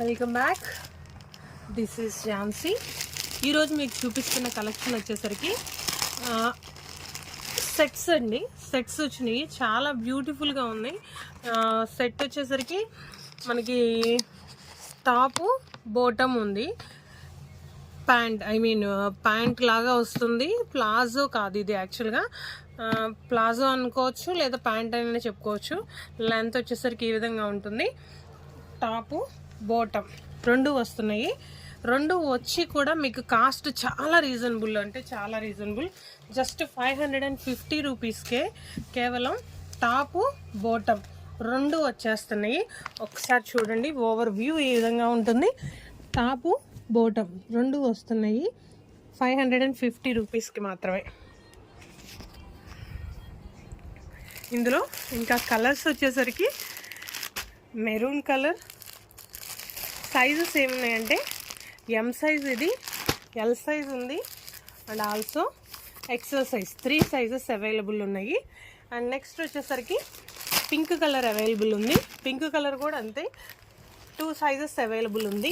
Welcome back. This is Jhansi. ఈరోజు మీకు చూపిస్తున్న కలెక్షన్ వచ్చేసరికి సెట్స్ అండి. సెట్స్ వచ్చినాయి, చాలా బ్యూటిఫుల్గా ఉన్నాయి. సెట్ వచ్చేసరికి మనకి టాపు బాటమ్ ఉంది, ప్యాంట్ లాగా వస్తుంది. ప్లాజో కాదు ఇది, యాక్చువల్గా ప్లాజో అనుకోవచ్చు లేదా ప్యాంట్ అని చెప్పుకోవచ్చు. లెంత్ వచ్చేసరికి ఈ విధంగా ఉంటుంది. టాపు బాటమ్ రెండు వస్తున్నాయి. రెండు వచ్చి కూడా మీకు కాస్ట్ చాలా రీజనబుల్, అంటే చాలా రీజనబుల్. జస్ట్ 550 రూపీస్కే కేవలం టాపు బాటమ్ రెండు వచ్చేస్తున్నాయి. ఒకసారి చూడండి, ఓవర్ వ్యూ ఈ విధంగా ఉంటుంది. టాపు బాటమ్ రెండు వస్తున్నాయి 550 రూపీస్కి మాత్రమే. ఇందులో ఇంకా కలర్స్ వచ్చేసరికి మెరూన్ కలర్. సైజెస్ ఏమున్నాయంటే ఎం సైజ్, ఇది ఎల్ సైజ్ ఉంది, and also XL size. 3 sizes available ఉన్నాయి. అండ్ నెక్స్ట్ వచ్చేసరికి పింక్ కలర్ అవైలబుల్ ఉంది. పింక్ కలర్ కూడా అంతే, 2 సైజెస్ అవైలబుల్ ఉంది.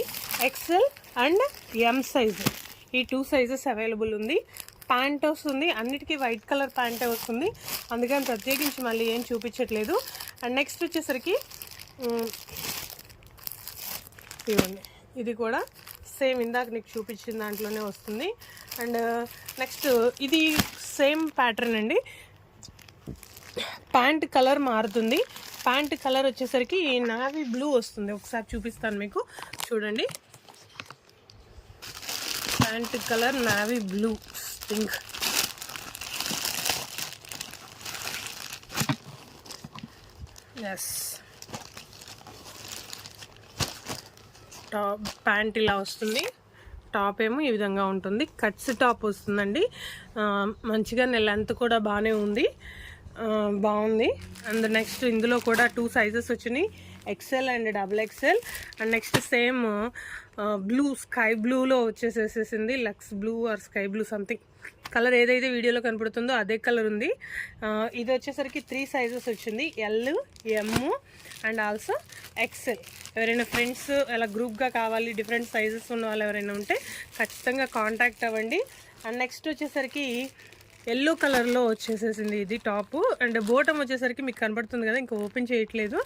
ఎక్సెల్ అండ్ ఎం సైజ్, ఈ 2 సైజెస్ అవైలబుల్ ఉంది. ప్యాంట్ వస్తుంది, అన్నిటికీ వైట్ కలర్ ప్యాంటే వస్తుంది, అందుకని ప్రత్యేకించి మళ్ళీ ఏం చూపించట్లేదు. అండ్ నెక్స్ట్ వచ్చేసరికి ఇవ్వండి, ఇది కూడా సేమ్ ఇందాక నీకు చూపించిన దాంట్లోనే వస్తుంది. అండ్ నెక్స్ట్ ఇది సేమ్ ప్యాటర్న్ అండి. ప్యాంట్ కలర్ మారుతుంది. ప్యాంట్ కలర్ వచ్చేసరికి నావీ బ్లూ వస్తుంది. ఒకసారి చూపిస్తాను మీకు, చూడండి. Pant colour navy blue pink. Yes, top pant ఇలా వస్తుంది. టాప్ ఏమో ఈ విధంగా ఉంటుంది. కట్స్ టాప్ వస్తుందండి. మంచిగా లెంత్ కూడా బాగానే ఉంది, బాగుంది. అండ్ నెక్స్ట్ ఇందులో కూడా 2 సైజెస్ వచ్చినాయి, XL and double XL. And next same blue, sky బ్లూలో వచ్చేసేసింది. Looks blue or sky blue something colour, ఏదైతే వీడియోలో కనపడుతుందో అదే కలర్ ఉంది. ఇది వచ్చేసరికి 3 సైజెస్ వచ్చింది, L, M and also XL. ఎవరైనా ఫ్రెండ్స్ అలా గ్రూప్గా కావాలి, డిఫరెంట్ సైజెస్ ఉన్న వాళ్ళు ఎవరైనా ఉంటే ఖచ్చితంగా కాంటాక్ట్ అవ్వండి. అండ్ నెక్స్ట్ వచ్చేసరికి ఎల్లో కలర్లో వచ్చేసేసింది ఇది టాపు. అండ్ బాటమ్ వచ్చేసరికి మీకు కనపడుతుంది కదా, ఇంకా ఓపెన్ చేయట్లేదు.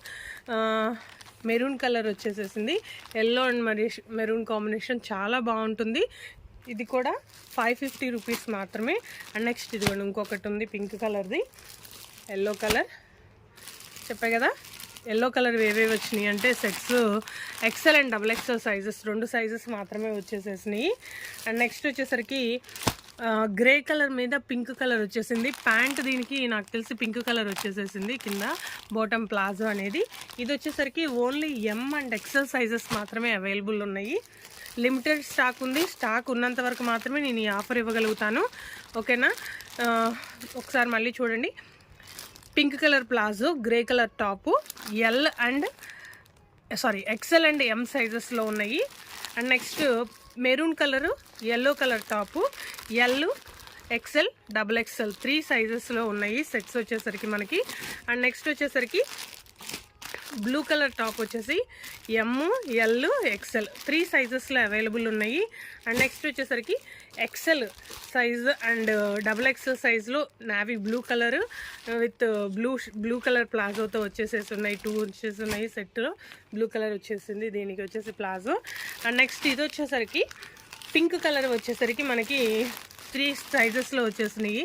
మెరూన్ కలర్ వచ్చేసేసింది. ఎల్లో అండ్ మెరూన్ కాంబినేషన్ చాలా బాగుంటుంది. ఇది కూడా 550 రూపీస్ మాత్రమే. అండ్ నెక్స్ట్ ఇది ఇంకొకటి ఉంది పింక్ కలర్ది. ఎల్లో కలర్ చెప్పా కదా, ఎల్లో కలర్ ఏవేవి వచ్చినాయి అంటే sets XL and double XL sizes, 2 sizes మాత్రమే వచ్చేసేసినాయి. అండ్ నెక్స్ట్ వచ్చేసరికి గ్రే కలర్ మీద పింక్ కలర్ వచ్చేసింది. ప్యాంట్ దీనికి నాకు తెలిసి పింక్ కలర్ వచ్చేసేసింది కింద, బాటమ్ ప్లాజో అనేది. ఇది వచ్చేసరికి only M and XL sizes మాత్రమే అవైలబుల్ ఉన్నాయి. లిమిటెడ్ స్టాక్ ఉంది. స్టాక్ ఉన్నంత వరకు మాత్రమే నేను ఈ ఆఫర్ ఇవ్వగలుగుతాను, ఓకేనా. ఒకసారి మళ్ళీ చూడండి. Pink colour palazzo, grey colour top, XL and M సైజెస్లో ఉన్నాయి. And next maroon colour, yellow colour top, L, XL, double XL 3 సైజెస్లో ఉన్నాయి సెట్స్ వచ్చేసరికి మనకి. అండ్ నెక్స్ట్ వచ్చేసరికి బ్లూ కలర్ టాప్ వచ్చేసి ఎమ్, ఎల్, ఎక్సెల్ 3 సైజెస్లో అవైలబుల్ ఉన్నాయి. అండ్ నెక్స్ట్ వచ్చేసరికి XL size and double XL సైజ్లో navy blue colour with blue colour ప్లాజోతో వచ్చేసేసి ఉన్నాయి. 2 వచ్చేసి ఉన్నాయి సెట్లో. బ్లూ కలర్ వచ్చేసింది, దీనికి వచ్చేసి ప్లాజో. అండ్ నెక్స్ట్ ఇది వచ్చేసరికి పింక్ కలర్ వచ్చేసరికి మనకి 3 సైజెస్లో వచ్చేసినాయి,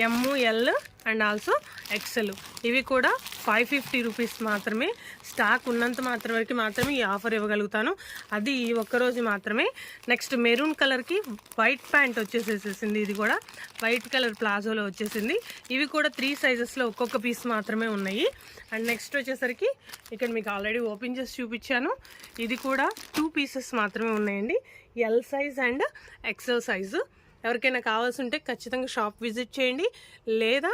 ఎమ్, ఎల్ అండ్ ఆల్సో ఎక్సెల్. ఇవి కూడా 550 రూపీస్ మాత్రమే. స్టాక్ ఉన్నంత వరకు మాత్రమే ఈ ఆఫర్ ఇవ్వగలుగుతాను, అది ఒక్కరోజు మాత్రమే. నెక్స్ట్ మెరూన్ కలర్కి వైట్ ప్యాంట్ వచ్చేసేసింది, ఇది కూడా వైట్ కలర్ ప్లాజోలో వచ్చేసింది. ఇవి కూడా 3 సైజెస్లో ఒక్కొక్క పీస్ మాత్రమే ఉన్నాయి. అండ్ నెక్స్ట్ వచ్చేసరికి ఇక్కడ మీకు ఆల్రెడీ ఓపెన్ చేసి చూపించాను, ఇది కూడా 2 పీసెస్ మాత్రమే ఉన్నాయండి, L size and XL size. ఎవరికైనా కావాల్సి ఉంటే ఖచ్చితంగా షాప్ విజిట్ చేయండి, లేదా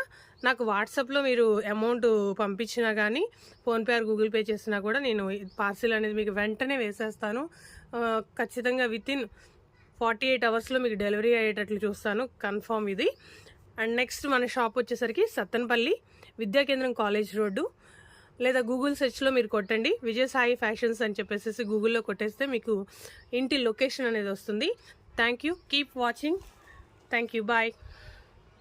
నాకు వాట్సాప్లో మీరు అమౌంట్ పంపించినా కానీ, ఫోన్పే ఆర్ గూగుల్ పే చేసినా కూడా నేను పార్సిల్ అనేది మీకు వెంటనే వేసేస్తాను. ఖచ్చితంగా వితిన్ 48 అవర్స్లో మీకు డెలివరీ అయ్యేటట్లు చూస్తాను, కన్ఫామ్ ఇది. అండ్ నెక్స్ట్ మన షాప్ వచ్చేసరికి సత్తెనపల్లి విద్యా కేంద్రం కాలేజ్ రోడ్డు, లేదా గూగుల్ సెర్చ్లో మీరు కొట్టండి విజయసాయి ఫ్యాషన్స్ అని చెప్పేసి గూగుల్లో కొట్టేస్తే మీకు ఇంటి లొకేషన్ అనేది వస్తుంది. Thank you, keep watching. Thank you, bye.